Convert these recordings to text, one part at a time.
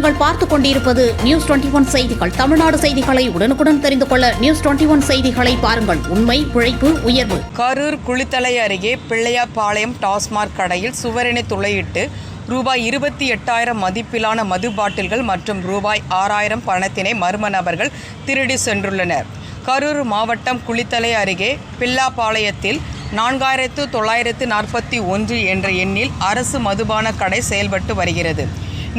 நீங்கள் பார்த்துக் கொண்டிருப்பது நியூஸ் 21 செய்திகள். தமிழ்நாடு செய்திகளை உடனுக்குடன் தெரிந்து கொள்ள நியூஸ் 21 செய்திகளை பாருங்கள். உண்மை, உழைப்பு, உயர்வு. கரூர் குளித்தலை அருகே பிள்ளையாபாளையம் டாஸ்மாக் கடையில் சுவரினை துளையிட்டு ரூபாய் 28,000 மதிப்பிலான மது பாட்டில்கள் மற்றும் ரூபாய் 6,000 பணத்தினை மர்ம நபர்கள் திருடி சென்றுள்ளனர். கரூர் மாவட்டம் குளித்தலை அருகே பிள்ளாபாளையத்தில் 4,941 என்ற எண்ணில் அரசு மதுபான கடை செயல்பட்டு வருகிறது.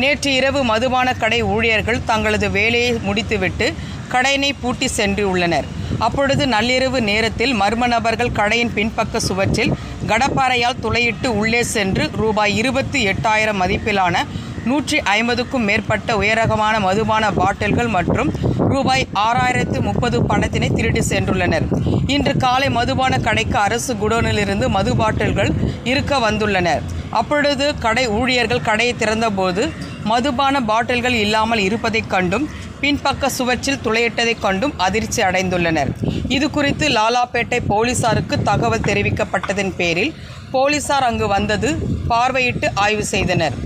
நேற்று இரவு மதுபான கடை ஊழியர்கள் தங்களது வேலையை முடித்துவிட்டு கடையினை பூட்டி சென்றுள்ளனர். அப்பொழுது நள்ளிரவு நேரத்தில் மர்ம நபர்கள் கடையின் பின்பக்க சுவற்றில் கடப்பாறையால் துளையிட்டு உள்ளே சென்று ரூபாய் 28,000 மதிப்பிலான 150க்கும் மேற்பட்ட உயரகமான மதுபான பாட்டில்கள் மற்றும் ரூபாய் 6,030 பணத்தினை திருடி சென்றுள்ளனர். இன்று காலை மதுபான கடைக்கு அரசு குடோனிலிருந்து மது பாட்டில்கள் இருக்க வந்துள்ளனர். அப்பொழுது கடை ஊழியர்கள் கடையை திறந்தபோது மதுபான பாட்டில்கள் இல்லாமல் இருப்பதைக் கண்டும் பின்பக்க சுவற்றில் துளையிட்டதைக் கண்டும் அதிர்ச்சி அடைந்துள்ளனர். இது குறித்து லாலாப்பேட்டை போலீசாருக்கு தகவல் தெரிவிக்கப்பட்டதன் பேரில் போலீசார் அங்கு வந்தது பார்வையிட்டு ஆய்வு செய்தனர்.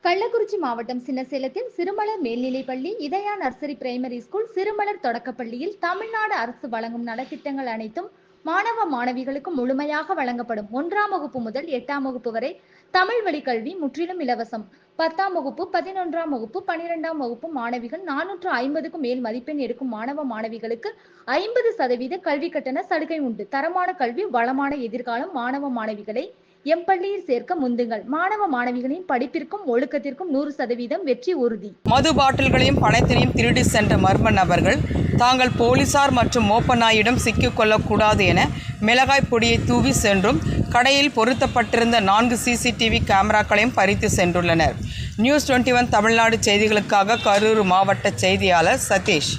கள்ளக்குறிச்சி மாவட்டம் சின்னசேலத்தில் சிறுமலர் மேல்நிலைப்பள்ளி, இதயா நர்சரி பிரைமரி ஸ்கூல், சிறுமலர் தொடக்கப்பள்ளியில் தமிழ்நாடு அரசு வழங்கும் நலத்திட்டங்கள் அனைத்தும் மாணவ மாணவிகளுக்கு முழுமையாக வழங்கப்படும். 1ஆம் வகுப்பு முதல் 8ஆம் வகுப்பு வரை தமிழ் வழி கல்வி முற்றிலும் இலவசம். 10ஆம் வகுப்பு, 11ஆம் வகுப்பு, 12ஆம் வகுப்பு மாணவிகள் 450க்கும் மேல் மதிப்பெண் எடுக்கும் மாணவ மாணவிகளுக்கு 50% கல்வி கட்டண சலுகை உண்டு. தரமான கல்வி, வளமான எதிர்காலம். மாணவ மாணவிகளை எம்பள்ளியில் சேர்க்க முந்துங்கள். மாணவ மாணவிகளின் படிப்பிற்கும் ஒழுக்கத்திற்கும் 100% வெற்றி உறுதி. மது பாட்டில்களையும் பணத்தினையும் திருடி சென்ற மர்ம நபர்கள் தாங்கள் போலீசார் மற்றும் மோப்பநாயிடம் சிக்கிக்கொள்ளக்கூடாது என மிளகாய் பொடியை தூவி சென்றும் கடையில் பொருத்தப்பட்டிருந்த 4 CCTV கேமராக்களையும் பறித்து சென்றுள்ளனர். நியூஸ் 21 தமிழ்நாடு செய்திகளுக்காக கரூர் மாவட்ட செய்தியாளர் சதீஷ்.